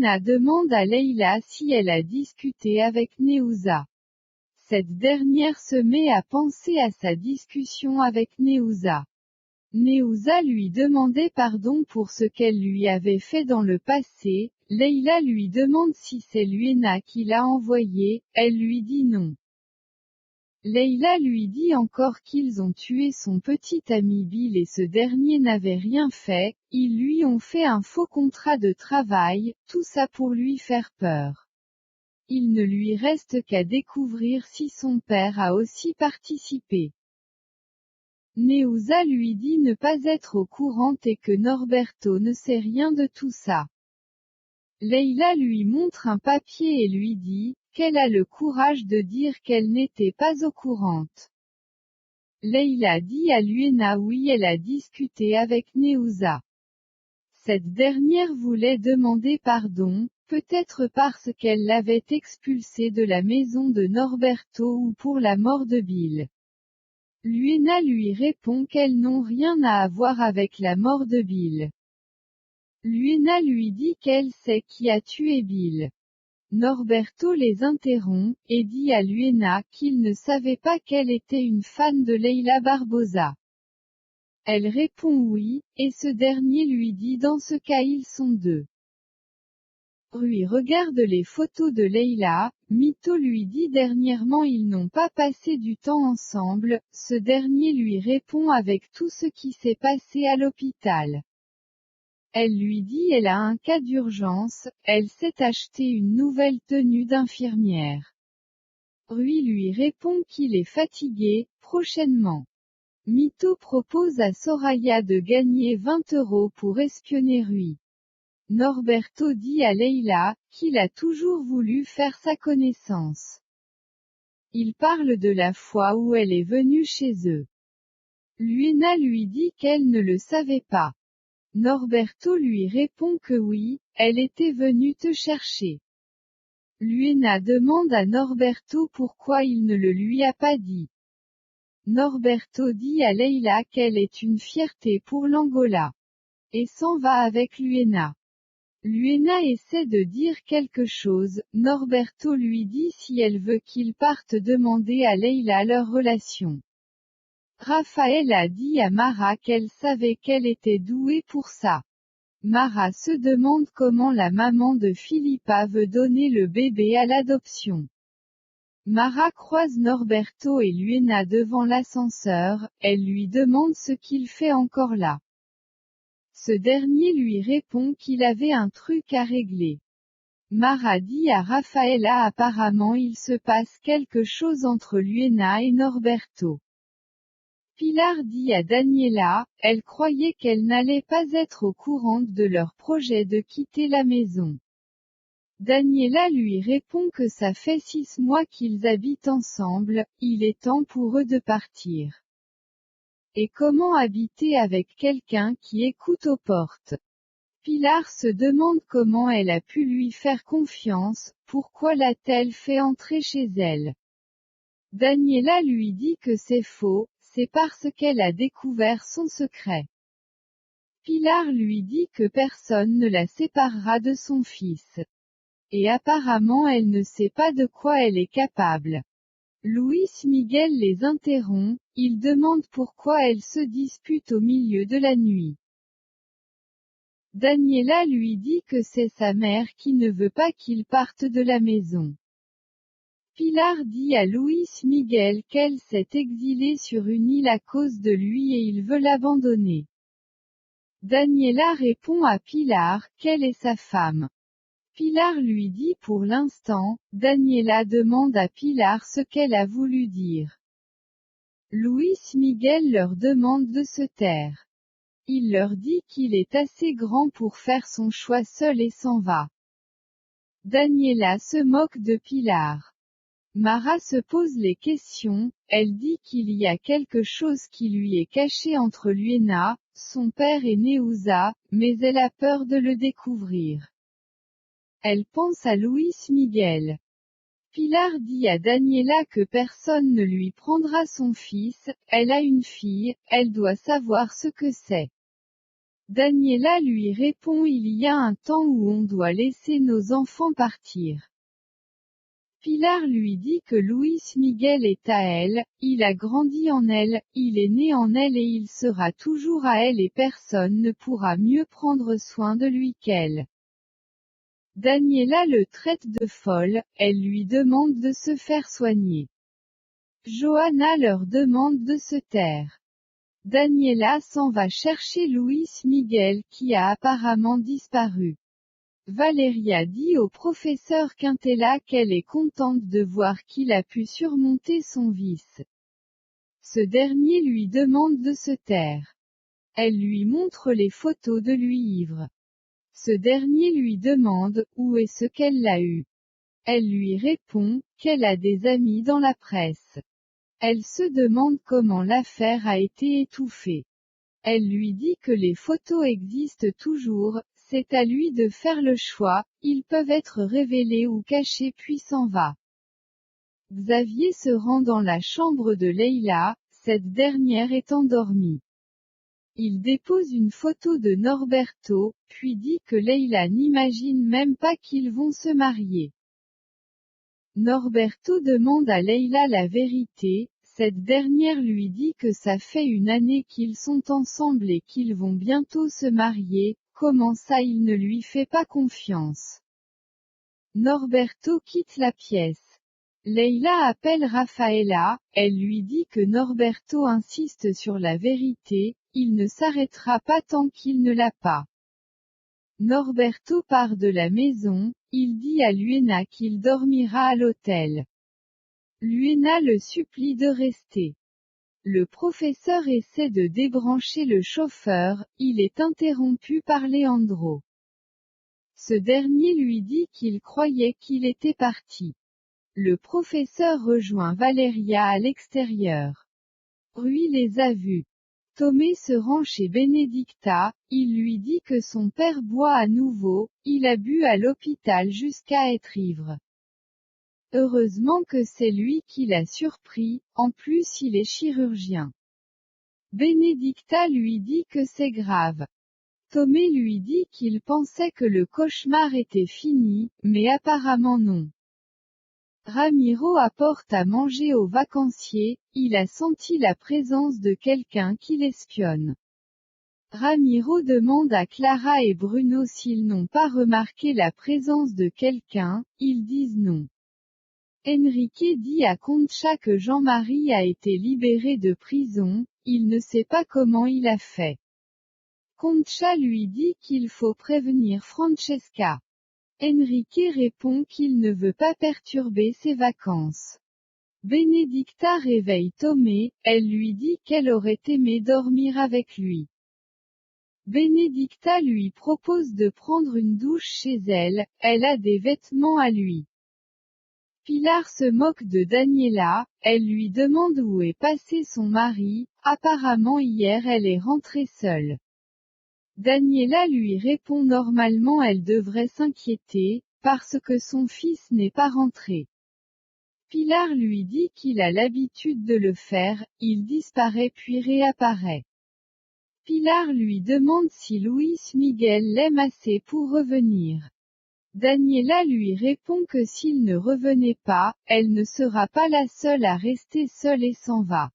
Luena demande à Leila si elle a discuté avec Néouza. Cette dernière se met à penser à sa discussion avec Néouza. Néouza lui demandait pardon pour ce qu'elle lui avait fait dans le passé. Leila lui demande si c'est Luena qui l'a envoyé, elle lui dit non. Leila lui dit encore qu'ils ont tué son petit ami Bill et ce dernier n'avait rien fait, ils lui ont fait un faux contrat de travail, tout ça pour lui faire peur. Il ne lui reste qu'à découvrir si son père a aussi participé. Néouza lui dit ne pas être au courant et que Norberto ne sait rien de tout ça. Leila lui montre un papier et lui dit qu'elle a le courage de dire qu'elle n'était pas au courant. Leila dit à Luena oui elle a discuté avec Néouza. Cette dernière voulait demander pardon, peut-être parce qu'elle l'avait expulsé de la maison de Norberto ou pour la mort de Bill. Luena lui répond qu'elles n'ont rien à voir avec la mort de Bill. Luena lui dit qu'elle sait qui a tué Bill. Norberto les interrompt, et dit à Luena qu'il ne savait pas qu'elle était une fan de Leila Barbosa. Elle répond oui, et ce dernier lui dit dans ce cas ils sont deux. Rui regarde les photos de Leila, Mito lui dit dernièrement ils n'ont pas passé du temps ensemble, ce dernier lui répond avec tout ce qui s'est passé à l'hôpital. Elle lui dit elle a un cas d'urgence, elle s'est acheté une nouvelle tenue d'infirmière. Rui lui répond qu'il est fatigué, prochainement. Mito propose à Soraya de gagner 20 € pour espionner Rui. Norberto dit à Leila, qu'il a toujours voulu faire sa connaissance. Il parle de la fois où elle est venue chez eux. Luena lui dit qu'elle ne le savait pas. Norberto lui répond que oui, elle était venue te chercher. Luena demande à Norberto pourquoi il ne le lui a pas dit. Norberto dit à Leila qu'elle est une fierté pour l'Angola. Et s'en va avec Luena. Luena essaie de dire quelque chose, Norberto lui dit si elle veut qu'il parte demander à Leila leur relation. Raphaël a dit à Mara qu'elle savait qu'elle était douée pour ça. Mara se demande comment la maman de Philippa veut donner le bébé à l'adoption. Mara croise Norberto et Luena devant l'ascenseur, elle lui demande ce qu'il fait encore là. Ce dernier lui répond qu'il avait un truc à régler. Mara dit à Rafaela apparemment il se passe quelque chose entre Luena et Norberto. Pilar dit à Daniela, elle croyait qu'elle n'allait pas être au courant de leur projet de quitter la maison. Daniela lui répond que ça fait 6 mois qu'ils habitent ensemble, il est temps pour eux de partir. Et comment habiter avec quelqu'un qui écoute aux portes? Pilar se demande comment elle a pu lui faire confiance, pourquoi l'a-t-elle fait entrer chez elle? Daniela lui dit que c'est faux, c'est parce qu'elle a découvert son secret. Pilar lui dit que personne ne la séparera de son fils. Et apparemment elle ne sait pas de quoi elle est capable. Luis Miguel les interrompt, il demande pourquoi elle se dispute au milieu de la nuit. Daniela lui dit que c'est sa mère qui ne veut pas qu'il parte de la maison. Pilar dit à Luis Miguel qu'elle s'est exilée sur une île à cause de lui et il veut l'abandonner. Daniela répond à Pilar qu'elle est sa femme. Pilar lui dit pour l'instant, Daniela demande à Pilar ce qu'elle a voulu dire. Luis Miguel leur demande de se taire. Il leur dit qu'il est assez grand pour faire son choix seul et s'en va. Daniela se moque de Pilar. Mara se pose les questions, elle dit qu'il y a quelque chose qui lui est caché entre Luena, son père et Néouza, mais elle a peur de le découvrir. Elle pense à Luis Miguel. Pilar dit à Daniela que personne ne lui prendra son fils, elle a une fille, elle doit savoir ce que c'est. Daniela lui répond: il y a un temps où on doit laisser nos enfants partir. Pilar lui dit que Luis Miguel est à elle, il a grandi en elle, il est né en elle et il sera toujours à elle et personne ne pourra mieux prendre soin de lui qu'elle. Daniela le traite de folle, elle lui demande de se faire soigner. Johanna leur demande de se taire. Daniela s'en va chercher Luis Miguel qui a apparemment disparu. Valeria dit au professeur Quintella qu'elle est contente de voir qu'il a pu surmonter son vice. Ce dernier lui demande de se taire. Elle lui montre les photos de lui ivre. Ce dernier lui demande où est-ce qu'elle l'a eu. Elle lui répond qu'elle a des amis dans la presse. Elle se demande comment l'affaire a été étouffée. Elle lui dit que les photos existent toujours, c'est à lui de faire le choix, ils peuvent être révélés ou cachés puis s'en va. Xavier se rend dans la chambre de Leila, cette dernière est endormie. Il dépose une photo de Norberto, puis dit que Leila n'imagine même pas qu'ils vont se marier. Norberto demande à Leila la vérité, cette dernière lui dit que ça fait une année qu'ils sont ensemble et qu'ils vont bientôt se marier, comment ça il ne lui fait pas confiance. Norberto quitte la pièce. Leila appelle Rafaela, elle lui dit que Norberto insiste sur la vérité, il ne s'arrêtera pas tant qu'il ne l'a pas. Norberto part de la maison, il dit à Luena qu'il dormira à l'hôtel. Luena le supplie de rester. Le professeur essaie de débrancher le chauffeur, il est interrompu par Leandro. Ce dernier lui dit qu'il croyait qu'il était parti. Le professeur rejoint Valeria à l'extérieur. Rui les a vus. Tomé se rend chez Benedicta, il lui dit que son père boit à nouveau, il a bu à l'hôpital jusqu'à être ivre. Heureusement que c'est lui qui l'a surpris, en plus il est chirurgien. Benedicta lui dit que c'est grave. Tomé lui dit qu'il pensait que le cauchemar était fini, mais apparemment non. Ramiro apporte à manger aux vacanciers, il a senti la présence de quelqu'un qui l'espionne. Ramiro demande à Clara et Bruno s'ils n'ont pas remarqué la présence de quelqu'un, ils disent non. Enrique dit à Concha que Jean-Marie a été libéré de prison, il ne sait pas comment il a fait. Concha lui dit qu'il faut prévenir Francesca. Enrique répond qu'il ne veut pas perturber ses vacances. Benedicta réveille Tomé, elle lui dit qu'elle aurait aimé dormir avec lui. Benedicta lui propose de prendre une douche chez elle, elle a des vêtements à lui. Pilar se moque de Daniela, elle lui demande où est passé son mari, apparemment hier elle est rentrée seule. Daniela lui répond normalement elle devrait s'inquiéter, parce que son fils n'est pas rentré. Pilar lui dit qu'il a l'habitude de le faire, il disparaît puis réapparaît. Pilar lui demande si Luis Miguel l'aime assez pour revenir. Daniela lui répond que s'il ne revenait pas, elle ne sera pas la seule à rester seule et s'en va.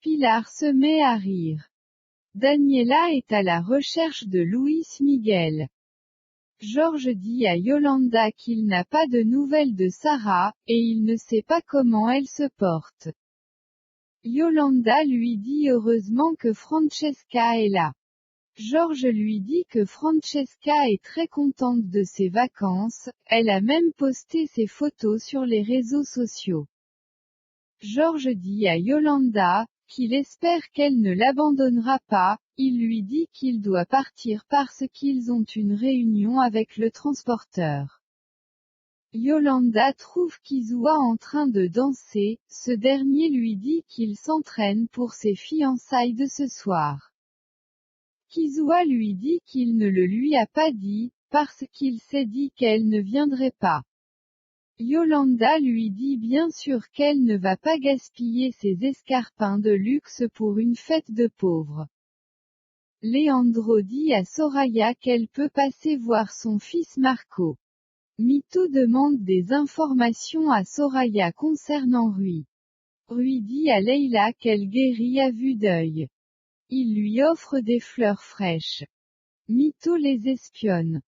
Pilar se met à rire. Daniela est à la recherche de Luis Miguel. George dit à Yolanda qu'il n'a pas de nouvelles de Sarah, et il ne sait pas comment elle se porte. Yolanda lui dit heureusement que Francesca est là. George lui dit que Francesca est très contente de ses vacances, elle a même posté ses photos sur les réseaux sociaux. George dit à Yolanda qu'il espère qu'elle ne l'abandonnera pas, il lui dit qu'il doit partir parce qu'ils ont une réunion avec le transporteur. Yolanda trouve Kizua en train de danser, ce dernier lui dit qu'il s'entraîne pour ses fiançailles de ce soir. Kizua lui dit qu'il ne le lui a pas dit, parce qu'il s'est dit qu'elle ne viendrait pas. Yolanda lui dit bien sûr qu'elle ne va pas gaspiller ses escarpins de luxe pour une fête de pauvres. Leandro dit à Soraya qu'elle peut passer voir son fils Marco. Mito demande des informations à Soraya concernant Rui. Rui dit à Leila qu'elle guérit à vue d'œil. Il lui offre des fleurs fraîches. Mito les espionne.